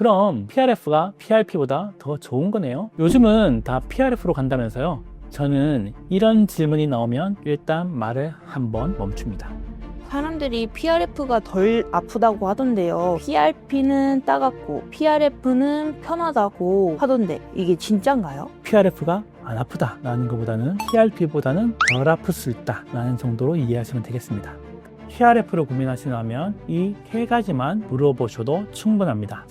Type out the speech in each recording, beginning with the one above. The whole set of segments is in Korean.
그럼 PRF가 PRP보다 더 좋은 거네요. 요즘은 다 PRF로 간다면서요. 저는 이런 질문이 나오면 일단 말을 한번 멈춥니다. 사람들이 PRF가 덜 아프다고 하던데요. PRP는 따갑고 PRF는 편하다고 하던데 이게 진짠가요? PRF가 안 아프다 라는 것보다는 PRP보다는 덜 아플 수 있다 라는 정도로 이해하시면 되겠습니다. PRF를 고민하시려면 이 세 가지만 물어보셔도 충분합니다.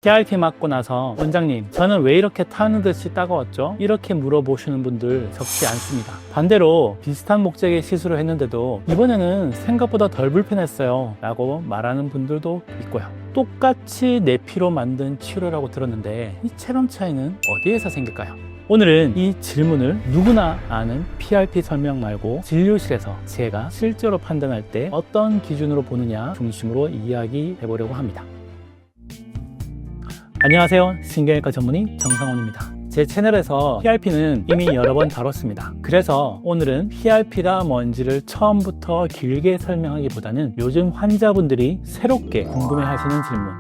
PRP 맞고 나서 원장님 저는 왜 이렇게 타는 듯이 따가웠죠? 이렇게 물어보시는 분들 적지 않습니다. 반대로 비슷한 목적의 시술을 했는데도 이번에는 생각보다 덜 불편했어요 라고 말하는 분들도 있고요. 똑같이 내 피로 만든 치료라고 들었는데 이 체감 차이는 어디에서 생길까요? 오늘은 이 질문을 누구나 아는 PRP 설명 말고 진료실에서 제가 실제로 판단할 때 어떤 기준으로 보느냐 중심으로 이야기해 보려고 합니다. 안녕하세요. 신경외과 전문의 정상원입니다. 제 채널에서 PRP는 이미 여러 번 다뤘습니다. 그래서 오늘은 PRP가 뭔지를 처음부터 길게 설명하기보다는 요즘 환자분들이 새롭게 궁금해하시는 질문,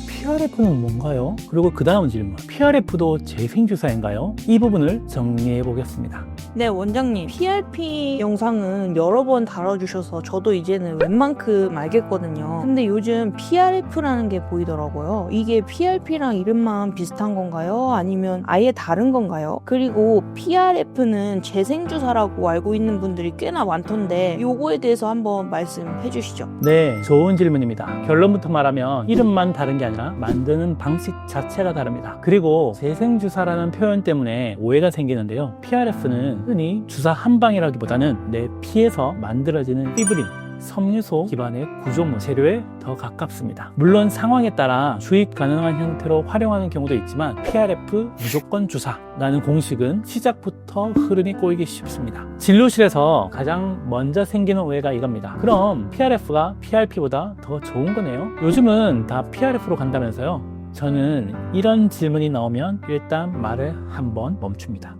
PRF는 뭔가요? 그리고 그 다음 질문, PRF도 재생주사인가요? 이 부분을 정리해 보겠습니다. 네, 원장님. PRP 영상은 여러 번 다뤄주셔서 저도 이제는 웬만큼 알겠거든요. 근데 요즘 PRF라는 게 보이더라고요. 이게 PRP랑 이름만 비슷한 건가요? 아니면 아예 다른 건가요? 그리고 PRF는 재생주사라고 알고 있는 분들이 꽤나 많던데 요거에 대해서 한번 말씀해 주시죠. 네, 좋은 질문입니다. 결론부터 말하면 이름만 다른 게 아니라 만드는 방식 자체가 다릅니다. 그리고 재생주사라는 표현 때문에 오해가 생기는데요. PRF는 흔히 주사 한 방이라기보다는 내 피에서 만들어지는 피브린, 섬유소 기반의 구조물, 재료에 더 가깝습니다. 물론 상황에 따라 주입 가능한 형태로 활용하는 경우도 있지만 PRF 무조건 주사라는 공식은 시작부터 흐름이 꼬이기 쉽습니다. 진료실에서 가장 먼저 생기는 오해가 이겁니다. 그럼 PRF가 PRP보다 더 좋은 거네요? 요즘은 다 PRF로 간다면서요? 저는 이런 질문이 나오면 일단 말을 한번 멈춥니다.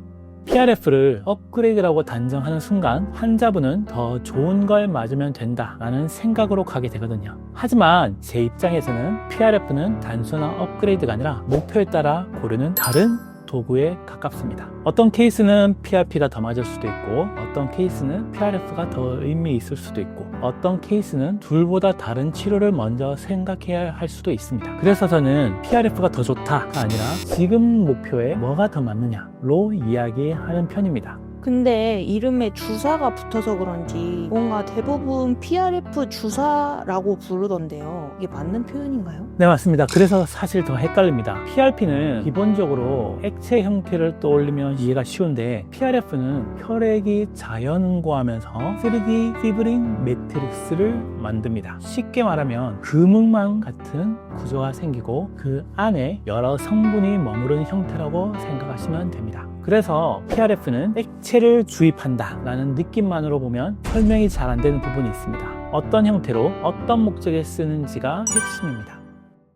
PRF를 업그레이드라고 단정하는 순간 환자분은 더 좋은 걸 맞으면 된다라는 생각으로 가게 되거든요. 하지만 제 입장에서는 PRF는 단순한 업그레이드가 아니라 목표에 따라 고르는 다른 도구에 가깝습니다. 어떤 케이스는 PRP가 더 맞을 수도 있고 어떤 케이스는 PRF가 더 의미 있을 수도 있고 어떤 케이스는 둘보다 다른 치료를 먼저 생각해야 할 수도 있습니다. 그래서 저는 PRF가 더 좋다가 아니라 지금 목표에 뭐가 더 맞느냐로 이야기하는 편입니다. 근데 이름에 주사가 붙어서 그런지 뭔가 대부분 PRF 주사라고 부르던데요. 이게 맞는 표현인가요? 네, 맞습니다. 그래서 사실 더 헷갈립니다. PRP는 기본적으로 액체 형태를 떠올리면 이해가 쉬운데 PRF는 혈액이 자연응고하면서 3D 피브린 매트릭스를 만듭니다. 쉽게 말하면 금응망 같은 구조가 생기고 그 안에 여러 성분이 머무른 형태라고 생각하시면 됩니다. 그래서 PRF는 액체를 주입한다 라는 느낌만으로 보면 설명이 잘 안 되는 부분이 있습니다. 어떤 형태로 어떤 목적에 쓰는지가 핵심입니다.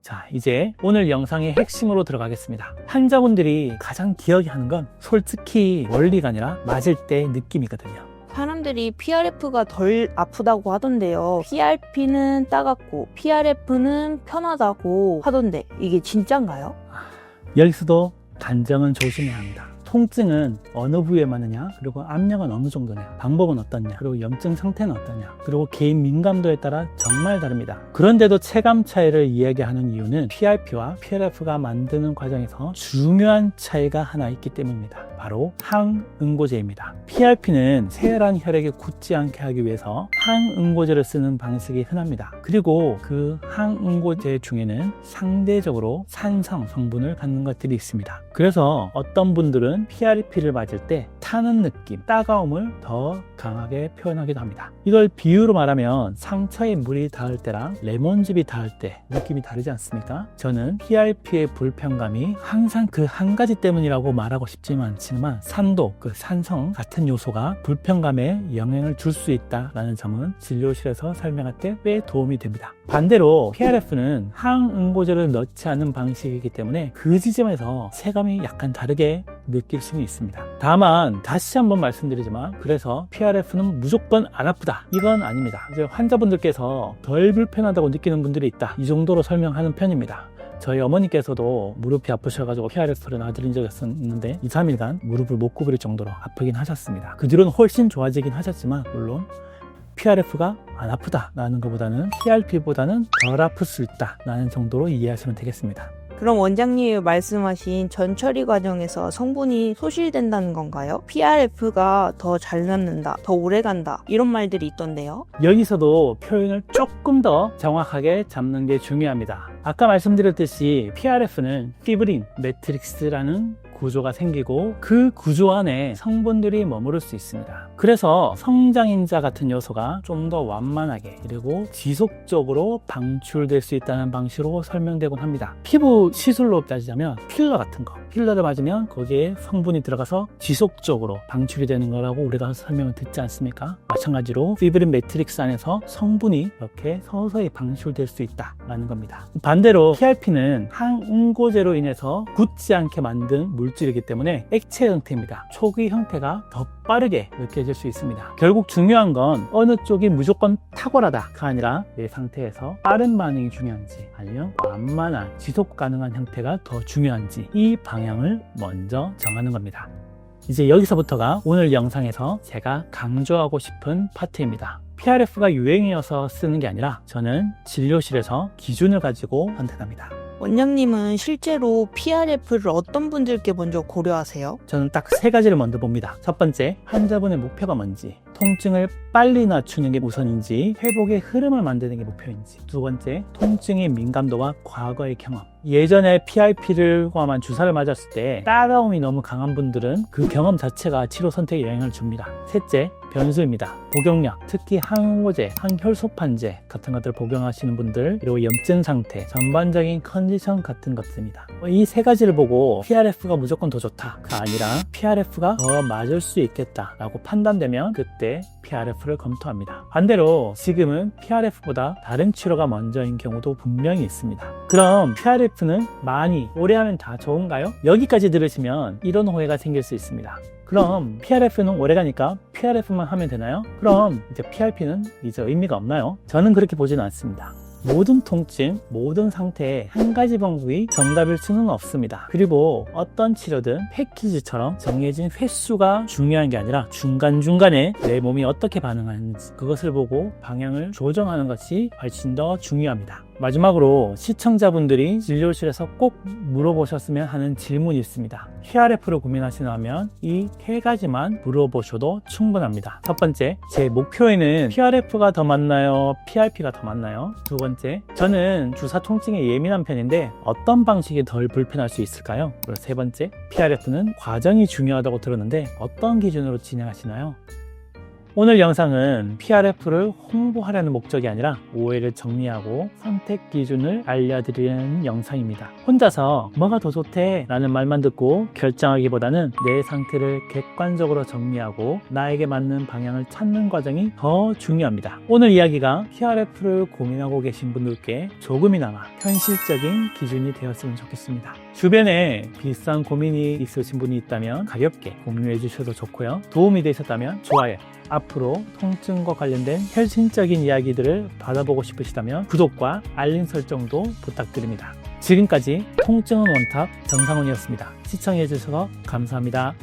자, 이제 오늘 영상의 핵심으로 들어가겠습니다. 환자분들이 가장 기억이 하는 건 솔직히 원리가 아니라 맞을 때의 느낌이거든요. 사람들이 PRF가 덜 아프다고 하던데요. PRP는 따갑고 PRF는 편하다고 하던데 이게 진짠가요? 여기서도 단정은 조심해야 합니다. 통증은 어느 부위에 맞느냐, 그리고 압력은 어느 정도냐, 방법은 어떻냐, 그리고 염증 상태는 어떠냐, 그리고 개인 민감도에 따라 정말 다릅니다. 그런데도 체감 차이를 이야기하는 이유는 PRP와 PRF가 만드는 과정에서 중요한 차이가 하나 있기 때문입니다. 바로 항응고제입니다. PRP는 세혈한 혈액이 굳지 않게 하기 위해서 항응고제를 쓰는 방식이 흔합니다. 그리고 그 항응고제 중에는 상대적으로 산성 성분을 갖는 것들이 있습니다. 그래서 어떤 분들은 PRP를 맞을 때 타는 느낌, 따가움을 더 강하게 표현하기도 합니다. 이걸 비유로 말하면 상처에 물이 닿을 때랑 레몬즙이 닿을 때 느낌이 다르지 않습니까? 저는 PRP의 불편감이 항상 그 한 가지 때문이라고 말하고 싶지만 않지만 산도, 그 산성 같은 요소가 불편감에 영향을 줄 수 있다는 점은 진료실에서 설명할 때 꽤 도움이 됩니다. 반대로 PRF는 항응고제를 넣지 않는 방식이기 때문에 그 지점에서 체감이 약간 다르게 느낄 수는 있습니다. 다만 다시 한번 말씀드리지만 그래서 PRF는 무조건 안 아프다 이건 아닙니다. 이제 환자분들께서 덜 불편하다고 느끼는 분들이 있다 이 정도로 설명하는 편입니다. 저희 어머니께서도 무릎이 아프셔가지고 PRF를 놔드린 적이 있었는데 2, 3일간 무릎을 못 구부릴 정도로 아프긴 하셨습니다. 그 뒤로는 훨씬 좋아지긴 하셨지만 물론 PRF가 안 아프다라는 것보다는 PRP보다는 덜 아플 수 있다라는 정도로 이해하시면 되겠습니다. 그럼 원장님이 말씀하신 전처리 과정에서 성분이 소실된다는 건가요? PRF가 더 잘 남는다, 더 오래 간다 이런 말들이 있던데요. 여기서도 표현을 조금 더 정확하게 잡는 게 중요합니다. 아까 말씀드렸듯이 PRF는 피브린 매트릭스라는 구조가 생기고 그 구조 안에 성분들이 머무를 수 있습니다. 그래서 성장인자 같은 요소가 좀 더 완만하게 그리고 지속적으로 방출될 수 있다는 방식으로 설명되곤 합니다. 피부 시술로 따지자면 필러 같은 거, 필러를 맞으면 거기에 성분이 들어가서 지속적으로 방출이 되는 거라고 우리가 설명을 듣지 않습니까? 마찬가지로 피브린 매트릭스 안에서 성분이 이렇게 서서히 방출될 수 있다라는 겁니다. 반대로 PRP는 항응고제로 인해서 굳지 않게 만든 물질이기 때문에 액체 형태입니다. 초기 형태가 더 빠르게 느껴질 수 있습니다. 결국 중요한 건 어느 쪽이 무조건 탁월하다가 아니라 내 상태에서 빠른 반응이 중요한지 아니면 완만한 지속 가능한 형태가 더 중요한지 이 방향을 먼저 정하는 겁니다. 이제 여기서부터가 오늘 영상에서 제가 강조하고 싶은 파트입니다. PRF가 유행이어서 쓰는 게 아니라 저는 진료실에서 기준을 가지고 선택합니다. 원장님은 실제로 PRF를 어떤 분들께 먼저 고려하세요? 저는 딱 3가지를 먼저 봅니다. 첫 번째, 환자분의 목표가 뭔지, 통증을 빨리 낮추는 게 우선인지, 회복의 흐름을 만드는 게 목표인지. 두 번째, 통증의 민감도와 과거의 경험. 예전에 PRP를 포함한 주사를 맞았을 때 따가움이 너무 강한 분들은 그 경험 자체가 치료 선택에 영향을 줍니다. 셋째, 변수입니다. 복용력, 특히 항응고제, 항혈소판제 같은 것들을 복용하시는 분들, 그리고 염증 상태, 전반적인 컨디션 같은 것들입니다. 이 3가지를 보고 PRF가 무조건 더 좋다가 아니라 PRF가 더 맞을 수 있겠다라고 판단되면 그때 PRF를 검토합니다. 반대로 지금은 PRF보다 다른 치료가 먼저인 경우도 분명히 있습니다. 그럼 PRF는 많이 오래 하면 다 좋은가요? 여기까지 들으시면 이런 오해가 생길 수 있습니다. 그럼 PRF는 오래가니까 PRF만 하면 되나요? 그럼 이제 PRP는 이제 의미가 없나요? 저는 그렇게 보지는 않습니다. 모든 통증, 모든 상태에 한 가지 방법이 정답일 수는 없습니다. 그리고 어떤 치료든 패키지처럼 정해진 횟수가 중요한 게 아니라 중간중간에 내 몸이 어떻게 반응하는지 그것을 보고 방향을 조정하는 것이 훨씬 더 중요합니다. 마지막으로 시청자분들이 진료실에서 꼭 물어보셨으면 하는 질문이 있습니다. PRF를 고민하시려면 이 3가지만 물어보셔도 충분합니다. 첫 번째, 제 목표에는 PRF가 더 맞나요? PRP가 더 맞나요? 두 번째, 저는 주사 통증에 예민한 편인데 어떤 방식이 덜 불편할 수 있을까요? 그리고 세 번째, PRF는 과정이 중요하다고 들었는데 어떤 기준으로 진행하시나요? 오늘 영상은 PRF를 홍보하려는 목적이 아니라 오해를 정리하고 선택 기준을 알려드리는 영상입니다. 혼자서 뭐가 더 좋대? 라는 말만 듣고 결정하기보다는 내 상태를 객관적으로 정리하고 나에게 맞는 방향을 찾는 과정이 더 중요합니다. 오늘 이야기가 PRF를 고민하고 계신 분들께 조금이나마 현실적인 기준이 되었으면 좋겠습니다. 주변에 비슷한 고민이 있으신 분이 있다면 가볍게 공유해 주셔도 좋고요. 도움이 되셨다면 좋아요. 앞으로 통증과 관련된 혈신적인 이야기들을 받아보고 싶으시다면 구독과 알림 설정도 부탁드립니다. 지금까지 통증은 원탑 정상훈이었습니다. 시청해 주셔서 감사합니다.